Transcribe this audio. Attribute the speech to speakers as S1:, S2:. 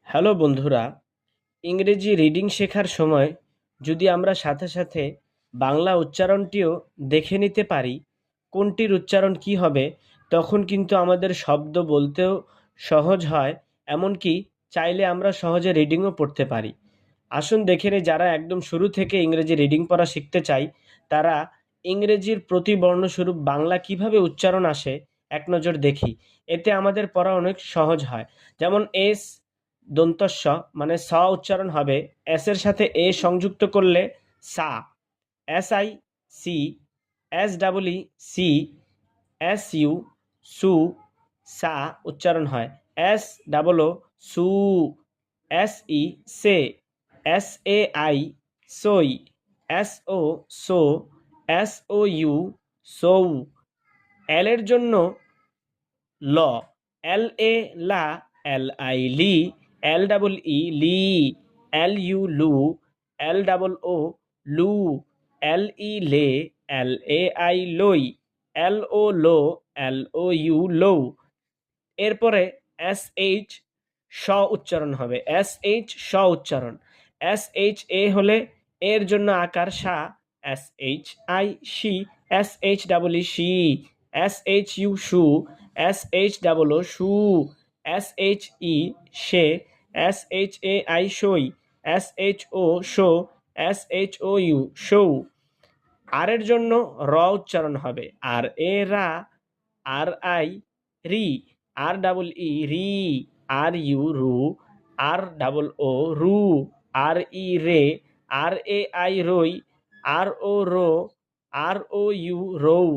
S1: Hello বন্ধুরা, ইংরেজি reading শেখার সময় যদি আমরা সাথে সাথে বাংলা উচ্চারণটিও দেখে নিতে পারি কোনটির উচ্চারণ কি হবে, তখন কিন্তু আমাদের শব্দ বলতেও সহজ হয়। এমনকি চাইলে আমরা সহজে রিডিংও পড়তে পারি। আসুন দেখে নিই, যারা একদম শুরু থেকে ইংরেজি রিডিং পড়া শিখতে চাই তারা ইংরেজির প্রতি বর্ণস্বরূপ বাংলা কিভাবে উচ্চারণ আসে এক নজর দেখি। এতে আমাদের পড়া অনেক সহজ হয়। যেমন এস দন্তস্ব মানে স উচ্চারণ হবে, এস এর সাথে এ সংযুক্ত করলে সা। এস আই সি, এস ডাবল ই সি, এস ইউ সু, সা উচ্চারণ হয়। এস ডাবল ও সু, এস ই সে, এস এ আই সই, এস ও সো, এস ও ইউ সৌ। এল এর জন্য ল, এল এ লা, এল আই লি, এল ডাবল ই লি, এল ইউ লু, এল ডাবল ও লু, এল ই লে, এল এ আই লই, এল ও লো, এল ও ইউ লৌ। এরপরে এস এইচ স উচ্চারণ হবে, এস এইচ স উচ্চারণ। এস এইচ এ হলে এর জন্য আকার সা, এস এইচ আই সি, এস এইচ ডাবল ই সি, এস এইচ ইউ সু, এস এইচ ডাবল ও সু, এস এইচ ই সে, এস এইচ এ আই সই, এস এইচ ও শো, এস এইচ ও ইউ সৌ। আর এর জন্য র উচ্চারণ হবে, আর এ রা, আর আই রি, আর ডাবল ই রি, আর ইউ রু, আর ডাবল ও রু, আর ই রে, আর এ আই রই, আর ও রো, আর ও ইউ রৌ।